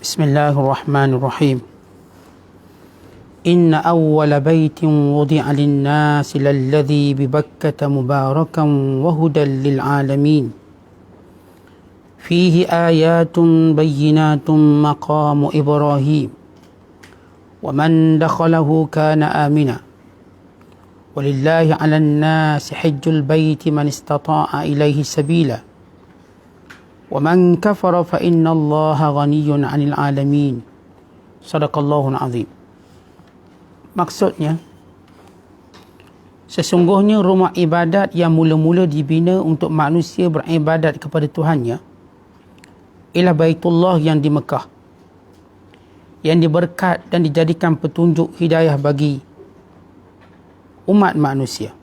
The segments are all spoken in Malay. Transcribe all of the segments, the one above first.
بسم الله الرحمن الرحيم إن أول بيت وضع للناس للذي ببكة مباركا وهدى للعالمين فيه آيات بينات مقام إبراهيم ومن دخله كان آمنا ولله على الناس حج البيت من استطاع إليه سبيلا ومن كفر فإن الله غني عن العالمين صدق الله العظيم. Maksudnya, sesungguhnya rumah ibadat yang mula-mula dibina untuk manusia beribadat kepada Tuhannya ialah Baitullah yang di Mekah, yang diberkat dan dijadikan petunjuk hidayah bagi umat manusia.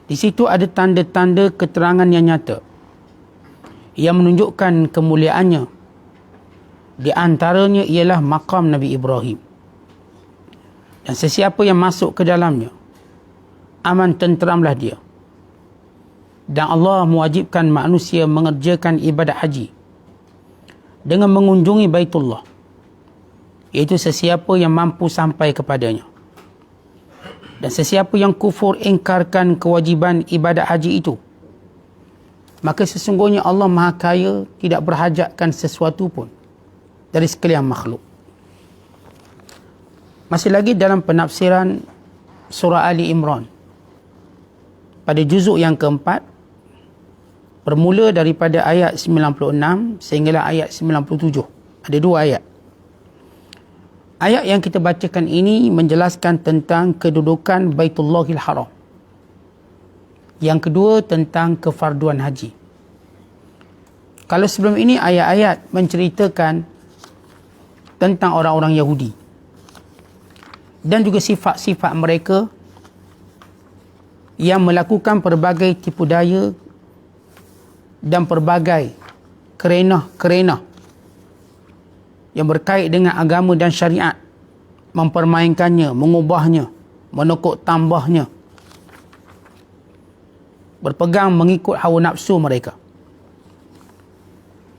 Di situ ada tanda-tanda keterangan yang nyata yang menunjukkan kemuliaannya. Di antaranya ialah makam Nabi Ibrahim. Dan sesiapa yang masuk ke dalamnya, aman tenteramlah dia. Dan Allah mewajibkan manusia mengerjakan ibadat haji dengan mengunjungi Baitullah, iaitu sesiapa yang mampu sampai kepadanya. Dan sesiapa yang kufur ingkarkan kewajiban ibadat haji itu, maka sesungguhnya Allah Maha Kaya, tidak berhajatkan sesuatu pun dari sekalian makhluk. Masih lagi dalam penafsiran surah Ali Imran pada juzuk yang keempat, bermula daripada ayat 96 sehinggalah ayat 97. Ada dua ayat. Ayat yang kita bacakan ini menjelaskan tentang kedudukan Baitullahil Haram. Yang kedua tentang kefarduan haji. Kalau sebelum ini ayat-ayat menceritakan tentang orang-orang Yahudi dan juga sifat-sifat mereka yang melakukan pelbagai tipu daya dan pelbagai kerenah-kerenah yang berkait dengan agama dan syariat, mempermainkannya, mengubahnya, menekuk tambahnya, berpegang mengikut hawa nafsu mereka.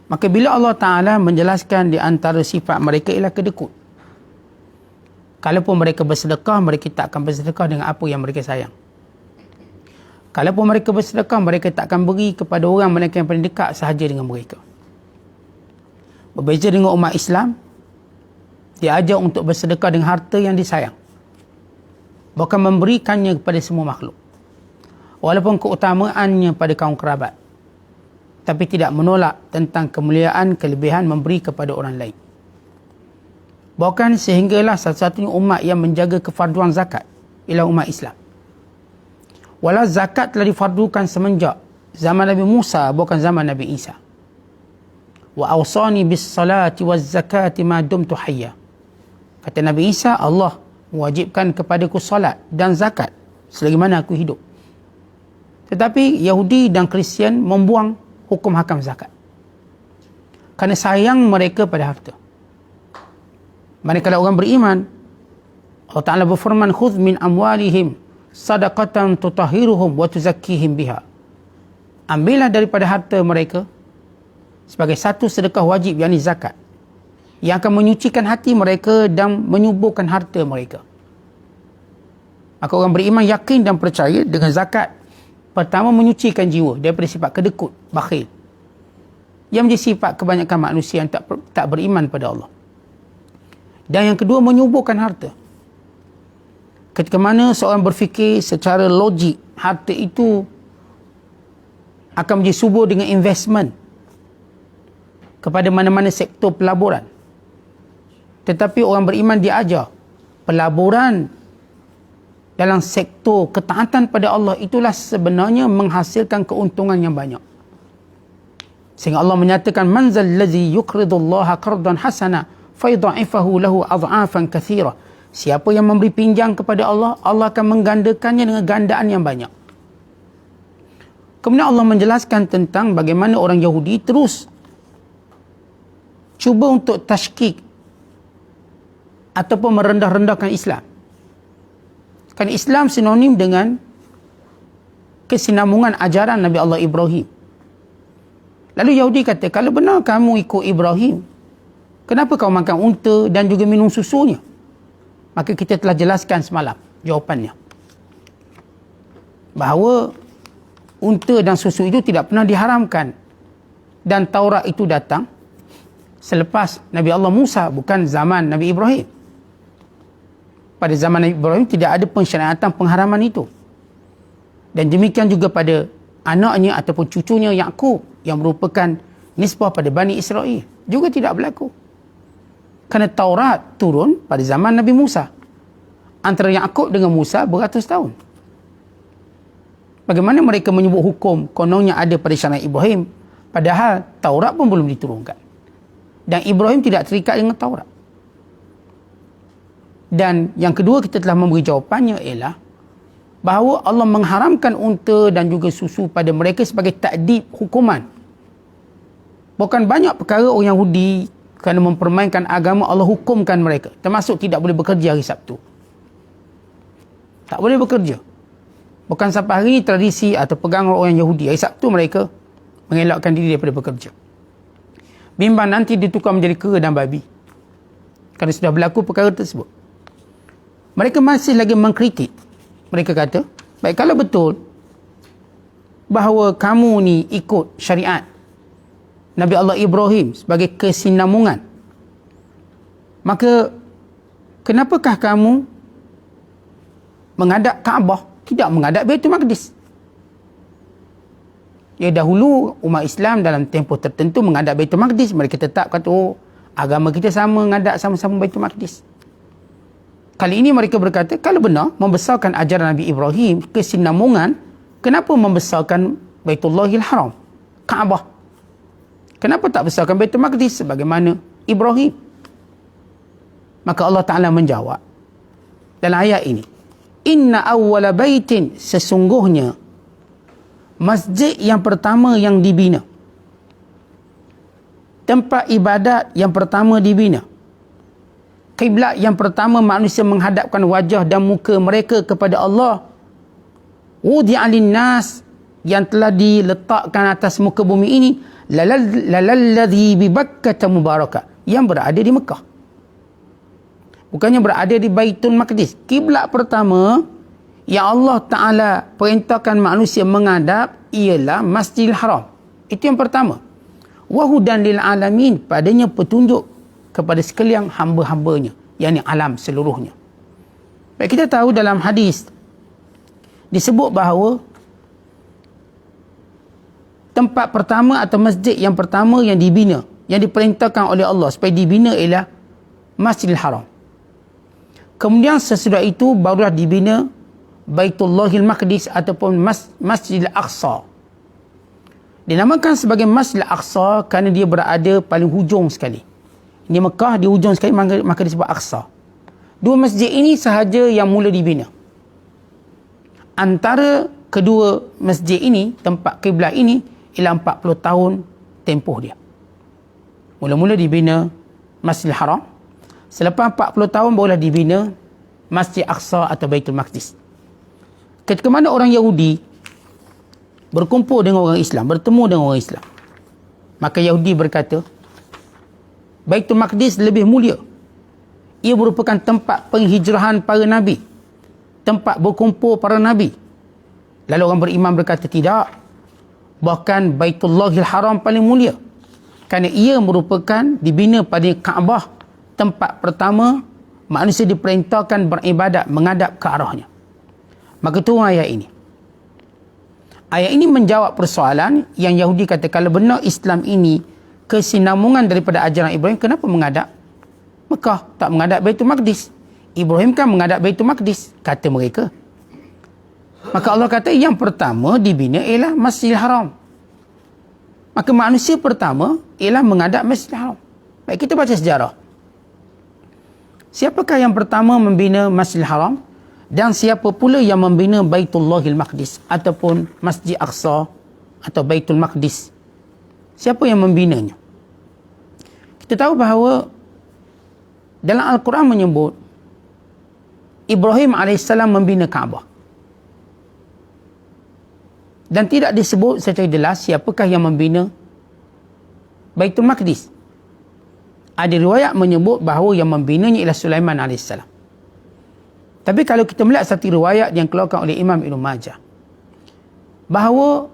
Maka bila Allah Ta'ala menjelaskan di antara sifat mereka ialah kedekut. Kalaupun mereka bersedekah, mereka tak akan bersedekah dengan apa yang mereka sayang. Kalaupun mereka bersedekah, mereka tak akan beri kepada orang mereka yang paling dekat sahaja dengan mereka. Berbeza dengan umat Islam, dia ajar untuk bersedekah dengan harta yang disayang, bahkan memberikannya kepada semua makhluk, walaupun keutamaannya pada kaum kerabat, tapi tidak menolak tentang kemuliaan kelebihan memberi kepada orang lain. Bahkan sehinggalah satu-satunya umat yang menjaga kefarduan zakat ialah umat Islam. Walau zakat telah difardukan semenjak zaman Nabi Musa, bukan zaman Nabi Isa. Wa awsani bis salati waz zakati ma dumtu hayya. Kata Nabi Isa, Allah mewajibkan kepadaku salat dan zakat selagi mana aku hidup. Tetapi Yahudi dan Kristian membuang hukum hakam zakat kerana sayang mereka pada harta. Manakala orang beriman, Allah Ta'ala berfirman, khudh min amwalihim sadaqatan tutahhiruhum wa tuzakkihim biha. Ambillah daripada harta mereka sebagai satu sedekah wajib, yakni zakat, yang akan menyucikan hati mereka dan menyuburkan harta mereka. Maka orang beriman yakin dan percaya dengan zakat. Pertama, menyucikan jiwa daripada sifat kedekut, bakhil, yang menjadi sifat kebanyakan manusia yang tak beriman pada Allah. Dan yang kedua, menyuburkan harta. Ketika mana seorang berfikir secara logik, harta itu akan menjadi subur dengan investment kepada mana-mana sektor pelaburan. Tetapi orang beriman diajar pelaburan dalam sektor ketaatan pada Allah itulah sebenarnya menghasilkan keuntungan yang banyak. Sehingga Allah menyatakan, man zal ladzi yuqridullaha qardan hasana fayudha'ifahu lahu adha'afan katsira. Siapa yang memberi pinjam kepada Allah, Allah akan menggandakannya dengan gandaan yang banyak. Kemudian Allah menjelaskan tentang bagaimana orang Yahudi terus cuba untuk tashkik ataupun merendah-rendahkan Islam. Kan Islam sinonim dengan kesinambungan ajaran Nabi Allah Ibrahim. Lalu Yahudi kata, kalau benar kamu ikut Ibrahim, kenapa kau makan unta dan juga minum susunya? Maka kita telah jelaskan semalam jawapannya. Bahawa unta dan susu itu tidak pernah diharamkan. Dan Taurat itu datang selepas Nabi Allah Musa, bukan zaman Nabi Ibrahim. Pada zaman Nabi Ibrahim tidak ada pensyariatan pengharaman itu. Dan demikian juga pada anaknya ataupun cucunya Yaqub yang merupakan nisbah pada Bani Israel juga tidak berlaku. Kerana Taurat turun pada zaman Nabi Musa. Antara Yaqub dengan Musa beratus tahun. Bagaimana mereka menyebut hukum kononnya ada pada syariat Ibrahim, padahal Taurat pun belum diturunkan. Dan Ibrahim tidak terikat dengan Taurat. Dan yang kedua kita telah memberi jawapannya ialah bahawa Allah mengharamkan unta dan juga susu pada mereka sebagai takdib hukuman. Bukan banyak perkara orang Yahudi kerana mempermainkan agama Allah hukumkan mereka. Termasuk tidak boleh bekerja hari Sabtu. Tak boleh bekerja. Bukan sampai hari ini tradisi atau pegangan orang Yahudi. Hari Sabtu mereka mengelakkan diri daripada bekerja. Bimbang nanti ditukar menjadi kera dan babi. Kerana sudah berlaku perkara tersebut. Mereka masih lagi mengkritik. Mereka kata, baik kalau betul bahawa kamu ni ikut syariat Nabi Allah Ibrahim sebagai kesinambungan, maka kenapakah kamu menghadap Kaabah, tidak menghadap Baitul Maqdis? Ya, dahulu umat Islam dalam tempoh tertentu menghadap Baitul Maqdis. Mereka tetap kata, oh, agama kita sama, menghadap sama-sama Baitul Maqdis. Kali ini mereka berkata, kalau benar membesarkan ajaran Nabi Ibrahim, kesinambungan, kenapa membesarkan Baitullahil Haram, Kaabah? Kenapa tak besarkan Baitul Maqdis sebagaimana Ibrahim? Maka Allah Ta'ala menjawab dalam ayat ini, inna awwala baitin, sesungguhnya masjid yang pertama yang dibina, tempat ibadat yang pertama dibina, kiblat yang pertama manusia menghadapkan wajah dan muka mereka kepada Allah, wudi'a linnas, yang telah diletakkan atas muka bumi ini, lalalladhi bi Bakkah mubarakah, yang berada di Mekah, bukannya berada di Baitul Maqdis. Kiblat pertama yang Allah Ta'ala perintahkan manusia menghadap ialah Masjidil Haram. Itu yang pertama. Wahudan lil alamin, padanya petunjuk kepada sekalian hamba-hambanya, yakni alam seluruhnya. Baik, kita tahu dalam hadis disebut bahawa tempat pertama atau masjid yang pertama yang dibina, yang diperintahkan oleh Allah supaya dibina ialah Masjidil Haram. Kemudian sesudah itu barulah dibina Baitullahil Maqdis ataupun Masjidil Aqsa. Dinamakan sebagai Masjidil Aqsa kerana dia berada paling hujung sekali. Ini Mekah di hujung sekali, maka disebut Aqsa. Dua masjid ini sahaja yang mula dibina. Antara kedua masjid ini, tempat kiblat ini, ialah 40 tahun tempoh dia. Mula-mula dibina Masjidil Haram. Selepas 40 tahun barulah dibina Masjid Aqsa atau Baitul Maqdis. Ketika mana orang Yahudi berkumpul dengan orang Islam, bertemu dengan orang Islam, maka Yahudi berkata, Baitul Maqdis lebih mulia. Ia merupakan tempat penghijrahan para Nabi, tempat berkumpul para Nabi. Lalu orang beriman berkata, tidak, bahkan Baitullahil Haram paling mulia, kerana ia merupakan dibina pada Kaabah, tempat pertama manusia diperintahkan beribadat menghadap ke arahnya. Maka turun ayat ini. Ayat ini menjawab persoalan yang Yahudi kata, kalau benar Islam ini kesinambungan daripada ajaran Ibrahim, kenapa menghadap Mekah, tak menghadap Baitul Maqdis? Ibrahim kan menghadap Baitul Maqdis, kata mereka. Maka Allah kata, yang pertama dibina ialah Masjidil Haram. Maka manusia pertama ialah menghadap Masjidil Haram. Baik, kita baca sejarah. Siapakah yang pertama membina Masjidil Haram? Dan siapa pula yang membina Baitullahil Maqdis ataupun Masjid Aqsa atau Baitul Maqdis? Siapa yang membinanya? Kita tahu bahawa dalam Al-Quran menyebut Ibrahim AS membina Kaabah. Dan tidak disebut secara jelas siapakah yang membina Baitul Maqdis. Ada riwayat menyebut bahawa yang membinanya ialah Sulaiman AS. Tapi kalau kita melihat satu riwayat yang keluarkan oleh Imam Ibn Majah, bahawa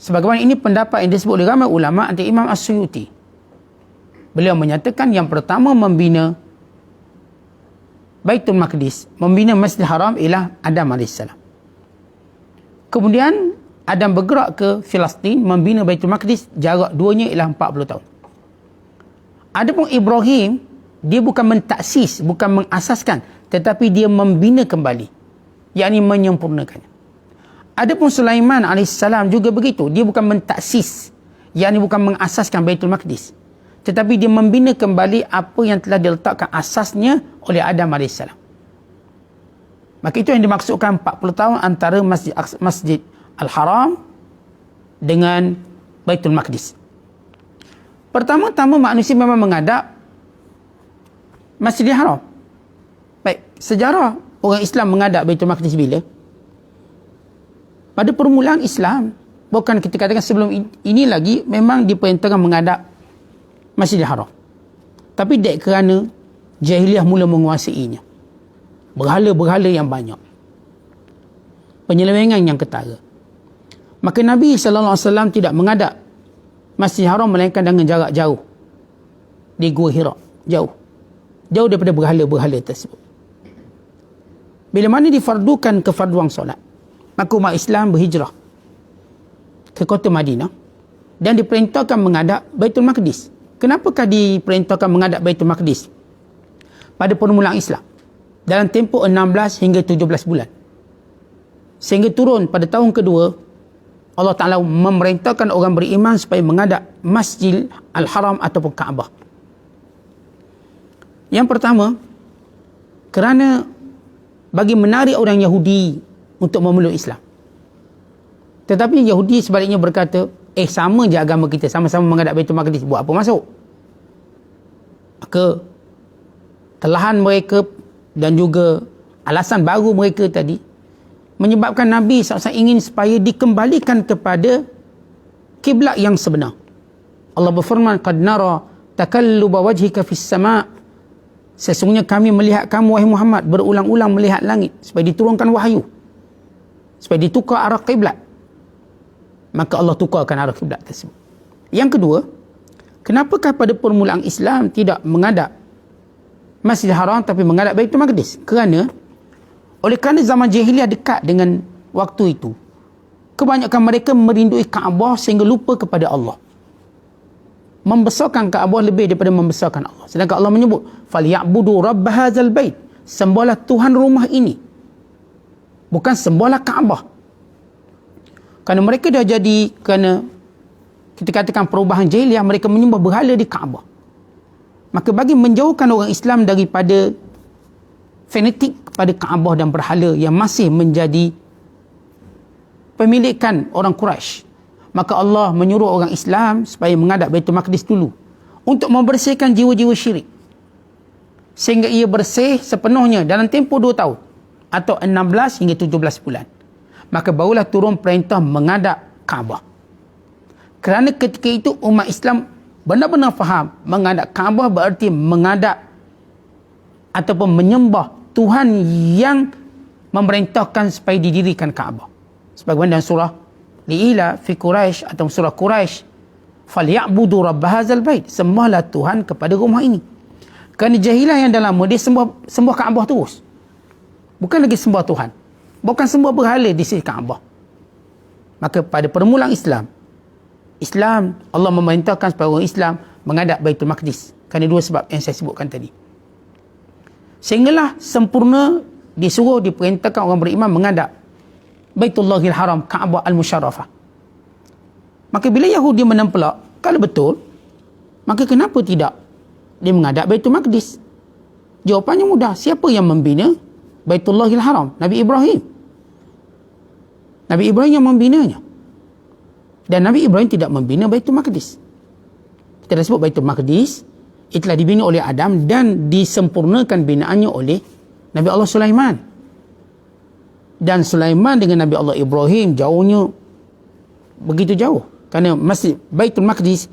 sebagaimana ini pendapat yang disebut oleh ramai ulama, antara Imam As-Suyuti. Beliau menyatakan yang pertama membina Baitul Maqdis, membina Masjidil Haram ialah Adam AS. Kemudian Adam bergerak ke Filastin, membina Baitul Maqdis, jarak duanya ialah 40 tahun. Adapun Ibrahim, dia bukan mentaksis, bukan mengasaskan, tetapi dia membina kembali, yakni menyempurnakannya. Adapun Sulaiman AS juga begitu, dia bukan mentaksis, yakni bukan mengasaskan Baitul Maqdis, tetapi dia membina kembali apa yang telah diletakkan asasnya oleh Adam AS. Maka itu yang dimaksudkan 40 tahun antara Masjid Al-Haram dengan Baitul Maqdis. Pertama-tama manusia memang menghadap Masjidil Haram. Baik, sejarah orang Islam menghadap Baitul Maqdis bila? Pada permulaan Islam, bukan kita katakan sebelum ini lagi, memang diperintahkan menghadap Masjidil Haram. Tapi dek kerana jahiliah mula menguasainya, berhala-berhala yang banyak, penyelewengan yang ketara, maka Nabi SAW tidak menghadap Masjidil Haram melainkan dengan jarak jauh di Gua Hira, jauh daripada berhala-berhala tersebut. Bila mana difardukan kefarduan solat, maka umat Islam berhijrah ke kota Madinah dan diperintahkan menghadap Baitul Maqdis. Kenapakah diperintahkan menghadap Baitul Maqdis? Pada permulaan Islam, dalam tempoh 16 hingga 17 bulan. Sehingga turun pada tahun kedua, Allah Ta'ala memerintahkan orang beriman supaya menghadap Masjid Al-Haram ataupun Kaabah. Yang pertama, kerana bagi menarik orang Yahudi untuk memeluk Islam. Tetapi Yahudi sebaliknya berkata, sama je agama kita, sama-sama menghadap Baitul Maqdis, buat apa masuk? Maka telahan mereka dan juga alasan baru mereka tadi menyebabkan Nabi SAW ingin supaya dikembalikan kepada kiblat yang sebenar. Allah berfirman, qad nara takalluba wajhika fis sama', sesungguhnya kami melihat kamu wahai Muhammad berulang-ulang melihat langit, supaya diturunkan wahyu, supaya ditukar arah kiblat. Maka Allah tukarkan arah kiblat tersebut. Yang kedua, kenapakah pada permulaan Islam tidak menghadap Masjidil Haram tapi menghadap Baitul Maqdis? Kerana zaman jahiliah dekat dengan waktu itu, kebanyakan mereka merindui Kaabah sehingga lupa kepada Allah, membesarkan Kaabah lebih daripada membesarkan Allah. Sedangkan Allah menyebut, falyabudu rabb hadzal bait, sembahlah Tuhan rumah ini, bukan sembahlah Kaabah. Kerana mereka dah jadi, kerana kita katakan perubahan jahiliah, mereka menyembah berhala di Kaabah. Maka bagi menjauhkan orang Islam daripada fanatik kepada Kaabah dan berhala yang masih menjadi pemilikan orang Quraisy, maka Allah menyuruh orang Islam supaya menghadap Baitul Maqdis dulu untuk membersihkan jiwa-jiwa syirik, sehingga ia bersih sepenuhnya dalam tempoh 2 tahun atau 16 hingga 17 bulan. Maka barulah turun perintah menghadap Kaabah. Kerana ketika itu umat Islam benar-benar faham menghadap Kaabah berarti menghadap ataupun menyembah Tuhan yang memerintahkan supaya didirikan Kaabah. Sebagaimana dalam surah Li'ila fi Quraisy atau surah Quraisy, falyabudu rabb hadzal bait, sembahlah Tuhan kepada rumah ini. Kerana jahiliah yang dah lama dia sembah Kaabah terus, bukan lagi sembah Tuhan, bukan sembah berhala di sisi Kaabah. Maka pada permulaan Islam, Allah memerintahkan supaya orang Islam menghadap Baitul Maqdis kerana 2 sebab yang saya sebutkan tadi. Sehinggalah sempurna disuruh, diperintahkan orang beriman menghadap Baitullahil Haram, Kaabah Al-Musharrafah. Maka bila Yahudi menempelak, kalau betul, maka kenapa tidak dia menghadap Baitul Maqdis? Jawapannya mudah. Siapa yang membina Baitullahil Haram? Nabi Ibrahim. Nabi Ibrahim yang membinanya. Dan Nabi Ibrahim tidak membina Baitul Maqdis. Kita dah sebut Baitul Maqdis telah dibina oleh Adam dan disempurnakan binaannya oleh Nabi Allah Sulaiman. Dan Sulaiman dengan Nabi Allah Ibrahim jauhnya begitu jauh. Kerana Masjid Baitul Maqdis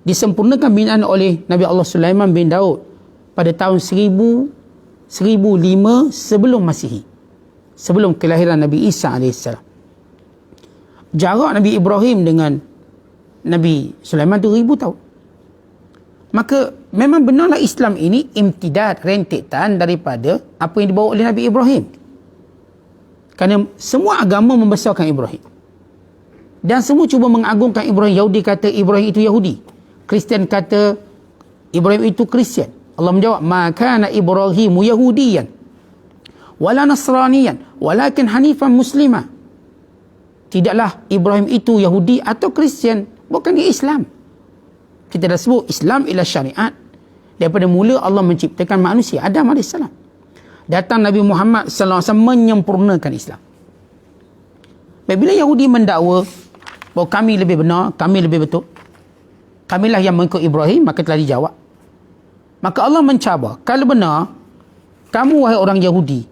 disempurnakan binaan oleh Nabi Allah Sulaiman bin Daud pada tahun 1005 sebelum Masihi, sebelum kelahiran Nabi Isa AS. Jarak Nabi Ibrahim dengan Nabi Sulaiman tu 1000 tahun. Maka memang benarlah Islam ini imtidad, rentetan daripada apa yang dibawa oleh Nabi Ibrahim. Kerana semua agama membesarkan Ibrahim. Dan semua cuba mengagungkan Ibrahim. Yahudi kata Ibrahim itu Yahudi. Kristian kata Ibrahim itu Kristian. Allah menjawab, "Ma kana Ibrahimu Yahudiyan wala Nasraniyan, walakin hanifan muslima." Tidaklah Ibrahim itu Yahudi atau Kristian, bukan dia Islam. Kita dah sebut Islam ialah syariat. Daripada mula Allah menciptakan manusia, Adam AS. Datang Nabi Muhammad SAW menyempurnakan Islam. Bila Yahudi mendakwa bahawa kami lebih benar, kami lebih betul, kamilah yang mengikut Ibrahim, maka telah dijawab. Maka Allah mencabar, kalau benar kamu wahai orang Yahudi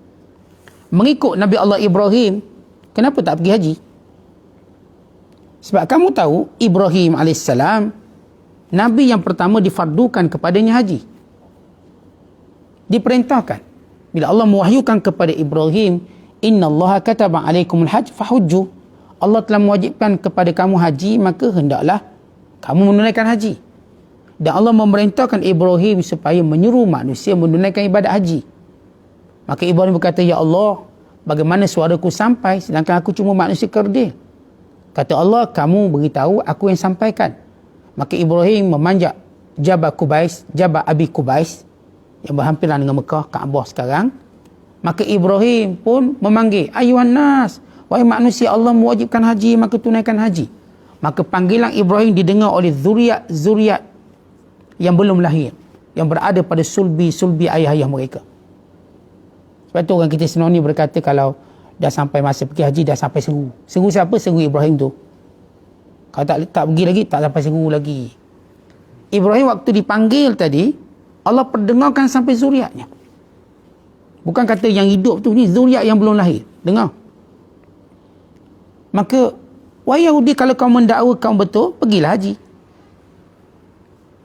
mengikut Nabi Allah Ibrahim, kenapa tak pergi haji? Sebab kamu tahu Ibrahim AS Nabi yang pertama difardukan kepadanya haji. Diperintahkan. Bila Allah mewahyukan kepada Ibrahim, "Innallaha kataba alaikumul hajj fahujju." Allah telah mewajibkan kepada kamu haji, maka hendaklah kamu menunaikan haji. Dan Allah memerintahkan Ibrahim supaya menyuruh manusia menunaikan ibadat haji. Maka Ibrahim berkata, "Ya Allah, bagaimana suaraku sampai sedangkan aku cuma manusia kerdil?" Kata Allah, "Kamu beritahu, aku yang sampaikan." Maka Ibrahim memanjat Jabal Kubais, Jabal Abi Kubais yang berhampiran dengan Mekah, Kaabah sekarang. Maka Ibrahim pun memanggil, "Ayuhan nas, wahai manusia, Allah mewajibkan haji, maka tunaikan haji." Maka panggilan Ibrahim didengar oleh zuriat yang belum lahir, yang berada pada sulbi ayah-ayah mereka. Sebab tu orang kita Senoni berkata kalau dah sampai masa pergi haji, dah sampai seru. Seru siapa? Seru Ibrahim tu. Kalau tak pergi lagi, tak sampai seru lagi. Ibrahim waktu dipanggil tadi, Allah perdengarkan sampai zuriatnya. Bukan kata yang hidup tu, ni zuriat yang belum lahir. Dengar. Maka, wahai Yahudi, kalau kau mendakwa kau betul, pergilah haji.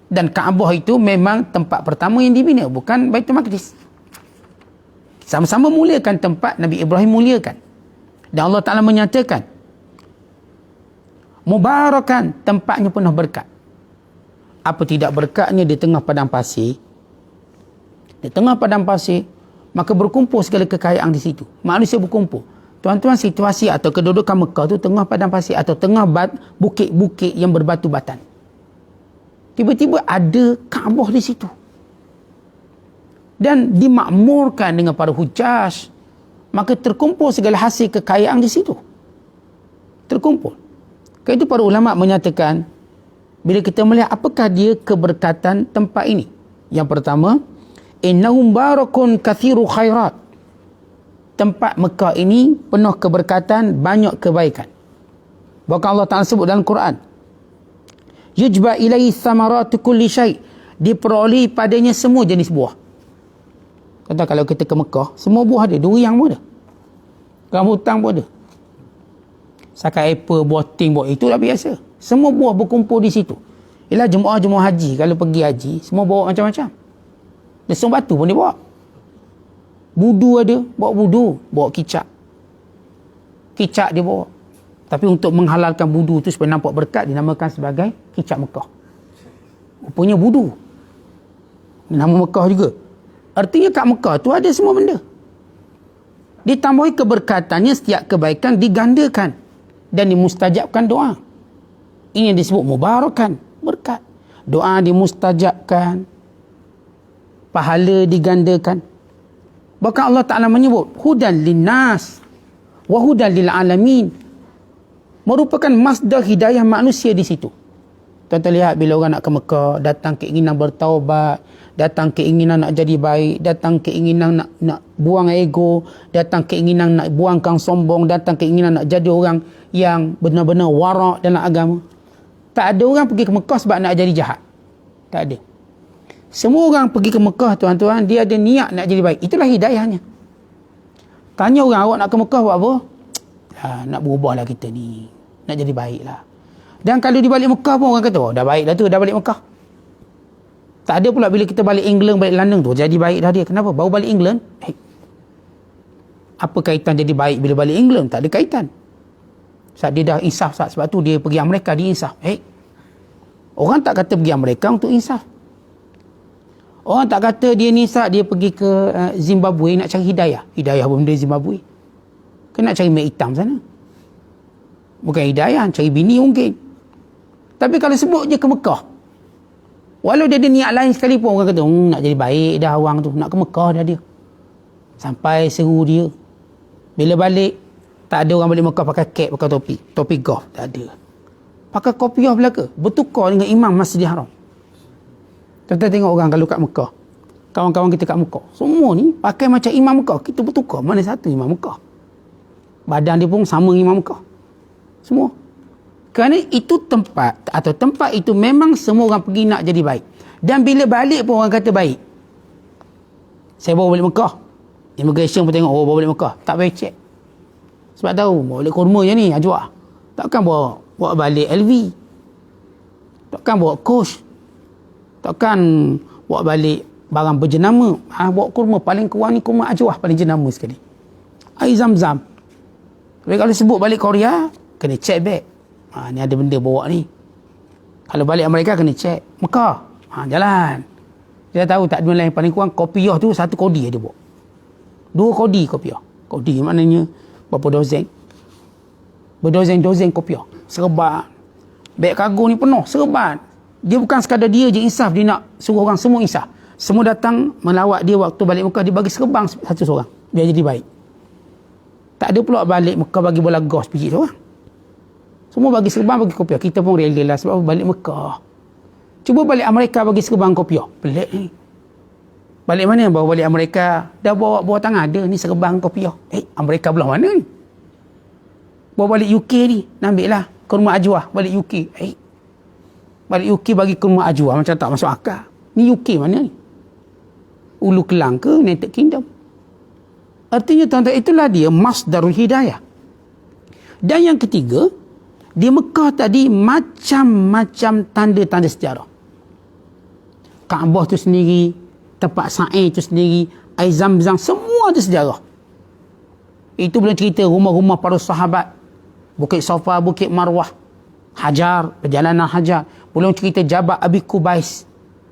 Dan Kaabah itu memang tempat pertama yang dibina, bukan Baitul Maqdis. Sama-sama muliakan tempat Nabi Ibrahim muliakan. Dan Allah Ta'ala menyatakan, mubarakan, tempatnya penuh berkat. Apa tidak berkatnya di tengah padang pasir? Di tengah padang pasir, maka berkumpul segala kekayaan di situ. Manusia berkumpul. Tuan-tuan, situasi atau kedudukan Mekah tu tengah padang pasir atau tengah bukit-bukit yang berbatu batan. Tiba-tiba ada Kaabah di situ. Dan dimakmurkan dengan para hujjaj. Maka terkumpul segala hasil kekayaan di situ. Terkumpul. Kerana itu para ulama menyatakan, bila kita melihat apakah dia keberkatan tempat ini. Yang pertama, innahum barakun kathiru khairat. Tempat Mekah ini penuh keberkatan, banyak kebaikan. Bahkan Allah Ta'ala sebut dalam Quran, yujba ilaihi thamaratu kulli syai', diperoleh padanya semua jenis buah. Kata kalau kita ke Mekah, semua buah ada, durian pun ada, rambutan pun ada, sakai apple, buah ting, buah itu dah biasa. Semua buah berkumpul di situ. Ialah jemaah-jemaah haji, kalau pergi haji, semua bawa macam-macam. Lesung batu pun dia bawa. Budu ada, bawa budu, bawa kicap. Kicap dia bawa. Tapi untuk menghalalkan budu tu supaya nampak berkat, dinamakan sebagai kicap Mekah. Rupanya budu. Nama Mekah juga. Artinya kat Mekah tu ada semua benda. Ditambahi keberkatannya, setiap kebaikan digandakan dan dimustajabkan doa. Ini yang disebut mubarakan, berkat. Doa dimustajabkan, pahala digandakan. Bahkan Allah Ta'ala menyebut hudan linnas wa hudan lil alamin, merupakan masdar hidayah manusia di situ. Tuan-tuan lihat bila orang nak ke Mekah, datang keinginan bertaubat, datang keinginan nak jadi baik, datang keinginan nak buang ego, datang keinginan nak buangkan sombong, datang keinginan nak jadi orang yang benar-benar warak dalam agama. Tak ada orang pergi ke Mekah sebab nak jadi jahat. Tak ada. Semua orang pergi ke Mekah, tuan-tuan, dia ada niat nak jadi baik. Itulah hidayahnya. Tanya orang, awak nak ke Mekah buat apa? Nak berubahlah kita ni. Nak jadi baiklah. Dan kalau di balik Mekah pun orang kata, oh dah baik dah tu, dah balik Mekah. Tak ada pula bila kita balik England, balik London tu, jadi baik dah dia. Kenapa? Baru balik England, apa kaitan jadi baik bila balik England? Tak ada kaitan. Saat dia dah insaf, sebab tu dia pergi Amerika, dia insaf. Orang tak kata pergi Amerika untuk insaf. Orang tak kata dia ni insaf, dia pergi ke Zimbabwe nak cari hidayah. Hidayah pun benda Zimbabwe. Kan nak cari mek hitam sana. Bukan hidayah, cari bini mungkin. Tapi kalau sebut je ke Mekah, walau dia ada niat lain sekalipun, orang kata, nak jadi baik dah orang tu, nak ke Mekah dah dia. Sampai seru dia. Bila balik, tak ada orang balik Mekah pakai cap, pakai topi. Topi golf, tak ada. Pakai kopiah belaka. Bertukar dengan imam Masjidil Haram. Kita tengok orang kalau kat Mekah. Kawan-kawan kita kat Mekah. Semua ni pakai macam imam Mekah. Kita bertukar. Mana satu imam Mekah? Badan dia pun sama imam Mekah. Semua. Kerana itu tempat, atau tempat itu memang semua orang pergi nak jadi baik. Dan bila balik pun orang kata baik. Saya bawa balik Mekah. Immigration pun tengok, oh bawa balik Mekah. Tak payah check. Sebab tahu, bawa balik kurma je ni, ajwa. Takkan bawa balik LV. Takkan bawa Coach. Takkan bawa balik barang berjenama. Bawa kurma, paling kurang ni kurma ajwa, paling jenama sekali. Air Zam-Zam. Tapi kalau sebut balik Korea, kena check back. Ni ada benda bawa ni. Kalau balik Amerika, kena check. Mekah. Jalan. Kita tahu tak ada benda lain. Paling kurang kopiah tu, satu kodi dia bawa. 2 kodi kopiah. Kodi maknanya berapa dozen. Berdozen-dozen kopiah. Serban. Beg kargo ni penuh. Serban. Dia bukan sekadar dia je insaf. Dia nak suruh orang semua insaf. Semua datang melawat dia waktu balik Mekah. Dia bagi serban satu seorang. Biar jadi baik. Tak ada pula balik Mekah bagi bola gos biji seorang. Semua bagi serban, bagi kopiah. Kita pun rela lah sebab balik Mekah. Cuba balik Amerika bagi serban kopiah. Pelik ni. Balik mana? Bawa balik Amerika. Dah bawa bawah tangan ada ni serban kopiah. Amerika belah mana ni? Bawa balik UK ni. Nak ambil lah. Kurma ajwa. Balik UK. Balik UK bagi kurma ajwa. Macam tak masuk akal. Ni UK mana ni? Ulu Kelang ke United Kingdom? Artinya tuan-tuan, itulah dia Masdarul Hidayah. Dan yang ketiga, di Mekah tadi macam-macam tanda-tanda sejarah. Kaabah tu sendiri, tempat sa'i tu sendiri, air Zam-Zam, semua ada sejarah. Itu belum cerita rumah-rumah para sahabat, Bukit Safa, Bukit Marwah, Hajar, perjalanan Hajar. Belum cerita Jabal Abi Kubais.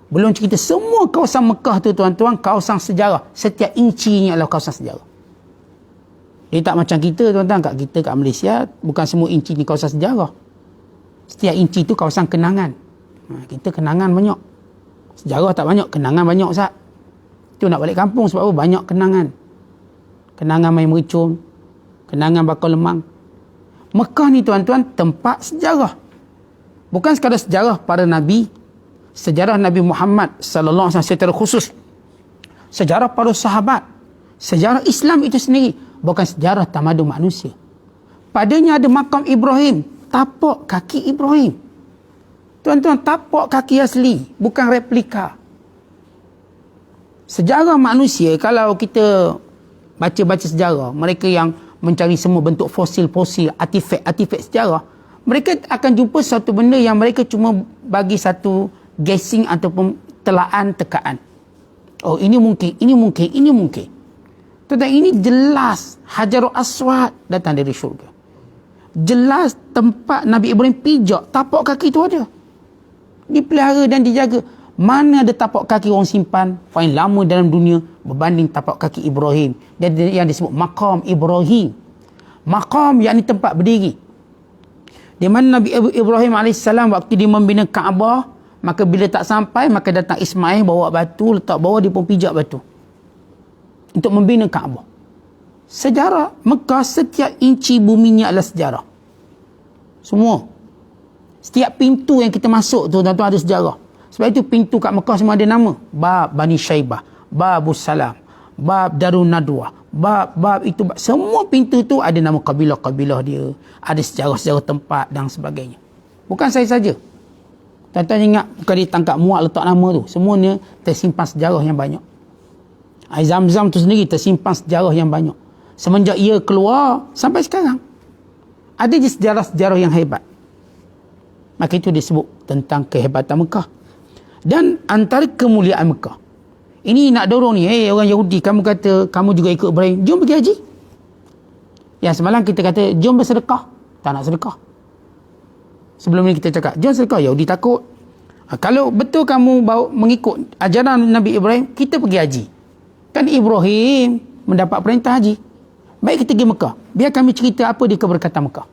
Belum cerita semua kawasan Mekah tu tuan-tuan, kawasan sejarah. Setiap incinya adalah kawasan sejarah. Dia tak macam kita tuan-tuan, kat Malaysia, bukan semua inci ni kawasan sejarah. Setiap inci tu kawasan kenangan. Kita kenangan banyak. Sejarah tak banyak, kenangan banyak Ustaz. Tu nak balik kampung sebab apa? Banyak kenangan. Kenangan main mercun, kenangan bakar lemang. Mekah ni tuan-tuan tempat sejarah. Bukan sekadar sejarah para nabi, sejarah Nabi Muhammad sallallahu alaihi wasallam secara khusus. Sejarah para sahabat, sejarah Islam itu sendiri, bukan sejarah tamadun manusia. Padanya ada makam Ibrahim, tapak kaki Ibrahim. Tuan-tuan, tapak kaki asli, bukan replika. Sejarah manusia, kalau kita baca-baca sejarah, mereka yang mencari semua bentuk fosil-fosil, artifak-artifak sejarah, mereka akan jumpa satu benda yang mereka cuma bagi satu guessing ataupun telaan tekaan. Oh, ini mungkin, ini mungkin, ini mungkin. Tetapi ini jelas Hajarul Aswad datang dari syurga. Jelas tempat Nabi Ibrahim pijak, tapak kaki itu ada. Dipelihara dan dijaga. Mana ada tapak kaki orang simpan paling lama dalam dunia berbanding tapak kaki Ibrahim. Dan yang disebut Maqam Ibrahim. Maqam yakni tempat berdiri. Di mana Nabi Ibrahim AS waktu dia membina Kaabah, maka bila tak sampai, maka datang Ismail bawa batu, letak bawah, dia pun pijak batu untuk membina Kaabah. Sejarah Mekah, setiap inci buminya adalah sejarah. Semua. Setiap pintu yang kita masuk tu tuan-tuan ada sejarah. Sebab itu pintu kat Mekah semua ada nama. Bab Bani Syaibah, Babus Salam, Bab Darun Nadwah, bab itu. Semua pintu tu ada nama kabilah-kabilah dia. Ada sejarah-sejarah tempat dan sebagainya. Bukan saya saja. Tuan-tuan ingat, bukan dia tangkap muat letak nama tu. Semuanya tersimpan sejarah yang banyak. Air Zam-Zam tu sendiri tersimpan sejarah yang banyak. Semenjak ia keluar sampai sekarang, ada je sejarah-sejarah yang hebat. Maka itu disebut tentang kehebatan Mekah. Dan antara kemuliaan Mekah. Ini nak dorong ni, orang Yahudi, kamu kata kamu juga ikut Ibrahim, jom pergi haji. Yang semalam kita kata, jom bersedekah. Tak nak sedekah. Sebelum ni kita cakap, jom sedekah. Yahudi takut. Kalau betul kamu mengikut ajaran Nabi Ibrahim, kita pergi haji. Kan Ibrahim mendapat perintah haji. Baik kita pergi Mekah. Biar kami cerita apa di keberkatan Mekah.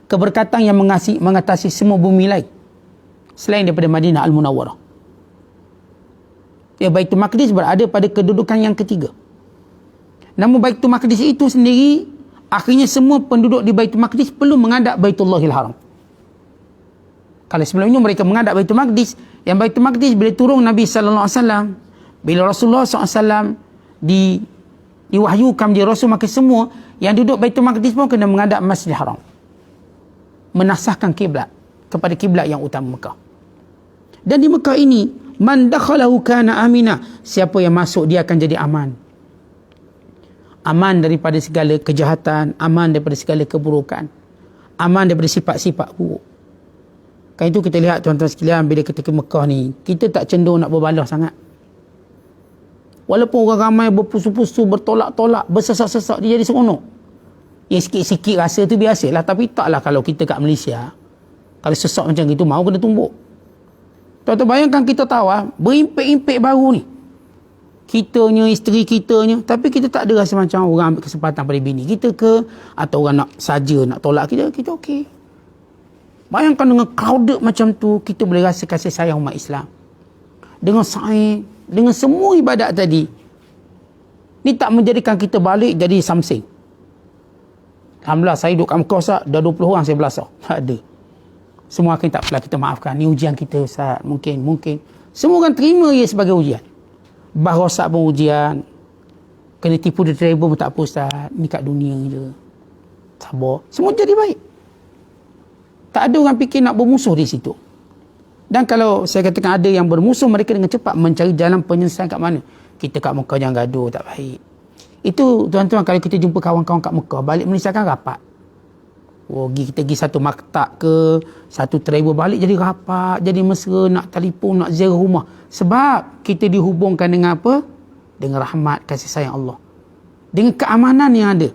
Keberkatan yang mengatasi semua bumi lain. Selain daripada Madinah Al-Munawwarah. Ya, Baitul Maqdis berada pada kedudukan yang ketiga. Namun Baitul Maqdis itu sendiri, akhirnya semua penduduk di Baitul Maqdis perlu menghadap Baitullahil Haram. Kalau sebelumnya mereka menghadap Baitul Maqdis, yang Baitul Maqdis bila turun Nabi SAW, bila Rasulullah SAW diwahyukan menjadi Rasul, maka semua yang duduk Baitul Maqdis pun kena menghadap Masjidil Haram. Menasahkan kiblat kepada kiblat yang utama Mekah. Dan di Mekah ini, man dakhalahu kana amina. Siapa yang masuk dia akan jadi aman. Aman daripada segala kejahatan, aman daripada segala keburukan, aman daripada sifat-sifat buruk. Kan itu kita lihat tuan-tuan sekalian, bila kita ke Mekah ni, kita tak cenderung nak berbalah sangat. Walaupun orang ramai berpusu-pusu, bertolak-tolak, bersesak-sesak, dia jadi seronok. Ya, sikit-sikit rasa tu biasalah, tapi taklah kalau kita kat Malaysia, kalau sesak macam itu, mau kena tumbuk. Tuan-tuan bayangkan kita tahu berimpik-impik baru ni. Kitanya, isteri kitanya, tapi kita tak ada rasa macam orang ambil kesempatan pada bini kita ke, atau orang nak saja nak tolak kita okey. Bayangkan dengan crowded macam tu, kita boleh rasa kasih sayang umat Islam. Dengan saing, dengan semua ibadat tadi, ni tak menjadikan kita balik jadi samsing. Alhamdulillah, saya duduk kat Mekah, Ustaz, dah 20 orang saya belasah. Tak ada. Semua akan tak apalah, kita maafkan. Ni ujian kita, Ustaz. Mungkin. Semua orang terima ia sebagai ujian. Bahawa Ustaz pun ujian. Kena tipu the driver pun tak apa, Ustaz. Ni kat dunia je. Sabar. Semua jadi baik. Tak ada orang fikir nak bermusuh di situ. Dan kalau saya katakan ada yang bermusuh, mereka dengan cepat mencari jalan penyelesaian kat mana. Kita kat Mekah jangan gaduh, tak baik. Itu tuan-tuan, kalau kita jumpa kawan-kawan kat Mekah, balik Malaysia kan rapat. Kita pergi satu maktab ke, satu travel, balik jadi rapat, jadi mesra, nak telefon, nak ziarah rumah. Sebab kita dihubungkan dengan apa? Dengan rahmat, kasih sayang Allah. Dengan keamanan yang ada.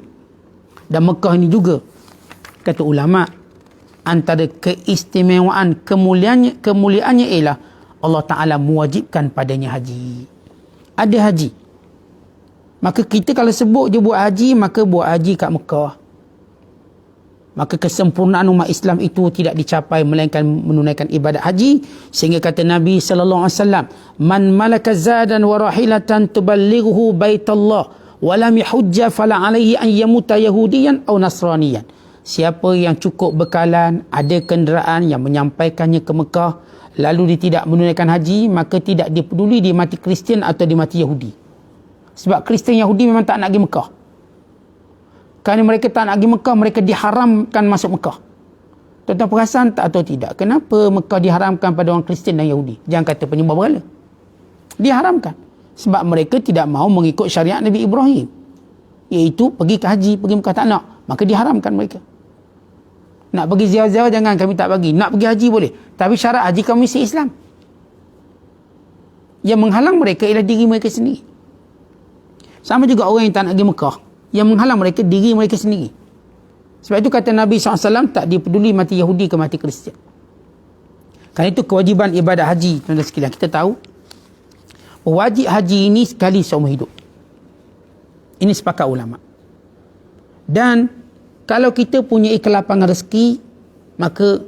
Dan Mekah ini juga, kata ulama', antara keistimewaan kemuliaannya ialah Allah Ta'ala mewajibkan padanya haji. Ada haji. Maka kita kalau sebut je buat haji, maka buat haji kat Mekah. Maka kesempurnaan umat Islam itu tidak dicapai melainkan menunaikan ibadat haji. Sehingga kata Nabi SAW, man malaka zadan wa rahilatan tuballighuhu baitallah wa lam yahujja fala alaihi an yamuta yahudiyan aw nasraniyan. Siapa yang cukup bekalan, ada kenderaan yang menyampaikannya ke Mekah, lalu dia tidak menunaikan haji, maka tidak dia peduli dia mati Kristian atau dia mati Yahudi. Sebab Kristian Yahudi memang tak nak pergi Mekah. Kerana mereka tak nak pergi Mekah, mereka diharamkan masuk Mekah. Tuan-tuan perasan tak atau tidak? Kenapa Mekah diharamkan pada orang Kristian dan Yahudi? Jangan kata penyembah berhala. Diharamkan. Sebab mereka tidak mahu mengikut syariat Nabi Ibrahim. Iaitu pergi ke haji, pergi Mekah tak nak. Maka diharamkan mereka. Nak pergi ziarah-ziarah jangan, kami tak bagi. Nak pergi haji boleh. Tapi syarat haji kamu mesti Islam. Yang menghalang mereka ialah diri mereka sendiri. Sama juga orang yang tak nak pergi Mekah. Yang menghalang mereka, diri mereka sendiri. Sebab itu kata Nabi SAW, tak dipeduli mati Yahudi ke mati Kristian. Kerana itu kewajiban ibadah haji, tuan-tuan sekalian. Kita tahu, wajib haji ini sekali seumur hidup. Ini sepakat ulama. Dan kalau kita punya kelapangan rezeki, maka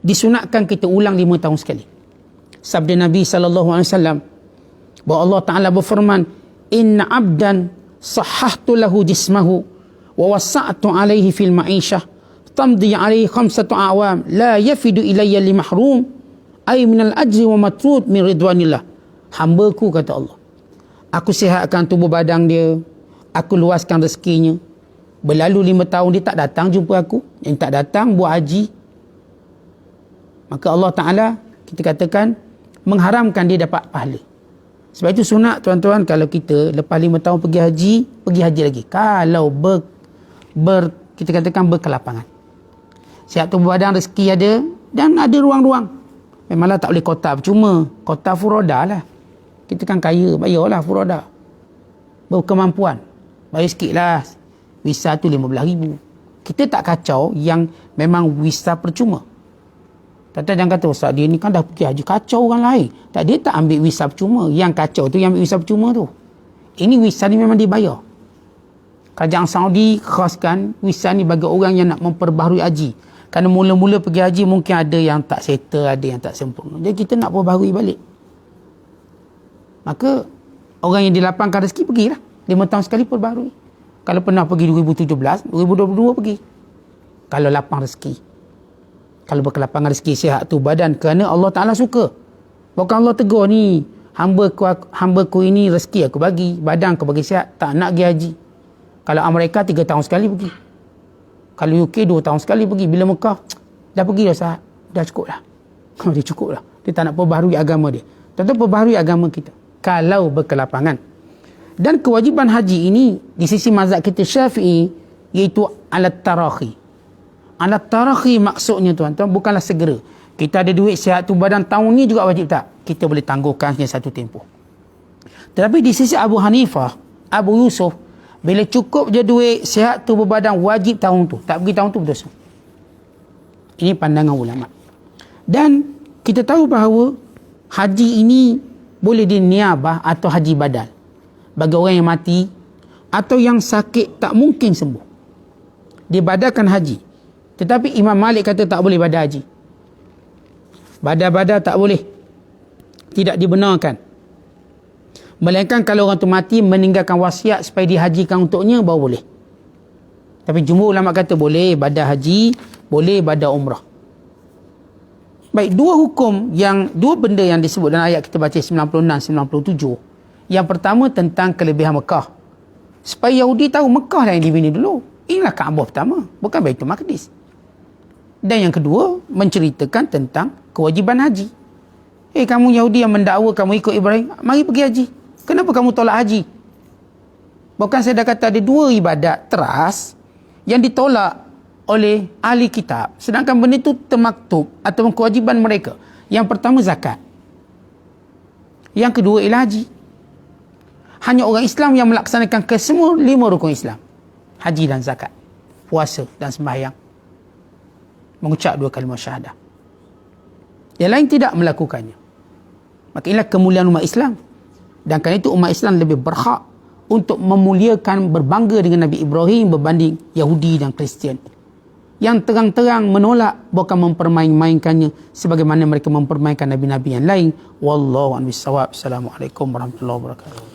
disunatkan kita ulang 5 tahun sekali. Sabda Nabi SAW, bahawa Allah Ta'ala berfirman, inna abdan sahahtu lahu jismahu wa wasa'tu alaihi fil ma'isyah tamdi alaihi 5 awam la yafidu ilayya li mahrum ay minal ajri wa matrud min ridwanillah. Hambaku, kata Allah, aku sihatkan tubuh badan dia, aku luaskan rezekinya. Berlalu 5 tahun dia tak datang jumpa aku, yang tak datang buat haji, maka Allah Ta'ala, kita katakan, mengharamkan dia dapat pahala. Sebab itu sunat, tuan-tuan, kalau kita lepas 5 tahun pergi haji lagi. Kalau kita katakan berkelapangan. Sihat tubuh badan, rezeki ada, Dan ada ruang-ruang. Memanglah tak boleh kota percuma. Kota furoda lah. Kita kan kaya, bayarlah furoda. Berkemampuan. Bayar sikit lah. Visa tu RM15,000. Kita tak kacau yang memang visa percuma. Tak jangan kata, Ustaz dia ni kan dah pergi haji, kacau orang lain. Tak, dia tak ambil visa percuma. Yang kacau tu yang ambil visa percuma tu. Ini visa ni memang dibayar. Kerajaan Saudi khaskan visa ni bagi orang yang nak memperbaharui haji. Kerana mula-mula pergi haji mungkin ada yang tak settle, ada yang tak sempurna. Jadi kita nak perbaharui balik. Maka orang yang dilapangkan rezeki pergilah. 5 tahun sekali perbaharui. Kalau pernah pergi 2017, 2022 pergi. Kalau lapang rezeki. Kalau berkelapangan rezeki, sihat tu badan. Kerana Allah Ta'ala suka. Bukan Allah tegur ni. Hamba ku ini rezeki aku bagi. Badan aku bagi sihat. Tak nak pergi haji. Kalau Amerika 3 tahun sekali pergi. Kalau UK 2 tahun sekali pergi. Bila Mekah, dah pergi dah saat. Dah cukup lah. Dia cukup lah. Dia tak nak perbaharui agama dia. Tentu perbaharui agama kita. Kalau berkelapangan. Dan kewajiban haji ini, di sisi mazhab kita Syafi'i, iaitu alat tarakhi. Alat tarakhi maksudnya tuan-tuan, bukanlah segera. Kita ada duit sihat tu badan tahun ni juga wajib tak? Kita boleh tangguhkan hanya satu tempoh. Tetapi di sisi Abu Hanifah, Abu Yusuf, bila cukup je duit sihat tu berbadan wajib tahun tu. Tak pergi tahun tu berdosa. Ini pandangan ulama. Dan kita tahu bahawa haji ini boleh diniabah atau haji badal. Bagi orang yang mati atau yang sakit tak mungkin sembuh. Dibadalkan haji. Tetapi Imam Malik kata tak boleh badal haji. Badal-badal tak boleh. Tidak dibenarkan. Melainkan kalau orang tu mati meninggalkan wasiat supaya dihajikan untuknya, baru boleh. Tapi jumhur ulama kata boleh badal haji, boleh badal umrah. Baik, dua benda yang disebut dalam ayat kita baca 96, 97. Yang pertama tentang kelebihan Mekah. Supaya Yahudi tahu Mekah lah yang dibina dulu. Inilah Kaabah pertama, bukan Baitul Maqdis. Dan yang kedua, menceritakan tentang kewajiban haji. Kamu Yahudi yang mendakwa kamu ikut Ibrahim, mari pergi haji. Kenapa kamu tolak haji? Bukan saya dah kata ada 2 ibadat teras yang ditolak oleh ahli kitab. Sedangkan benda itu termaktub atau kewajiban mereka. Yang pertama zakat. Yang kedua ialah haji. Hanya orang Islam yang melaksanakan kesemua 5 rukun Islam. Haji dan zakat. Puasa dan sembahyang. Mengucap 2 kalimah syahadah. Yang lain tidak melakukannya. Maka inilah kemuliaan umat Islam. Dan kerana itu umat Islam lebih berhak untuk memuliakan, berbangga dengan Nabi Ibrahim berbanding Yahudi dan Kristian. Yang terang-terang menolak, bukan mempermain-mainkannya sebagaimana mereka mempermainkan Nabi-Nabi yang lain. Wallahu a'lam bishawab. Assalamualaikum warahmatullahi wabarakatuh.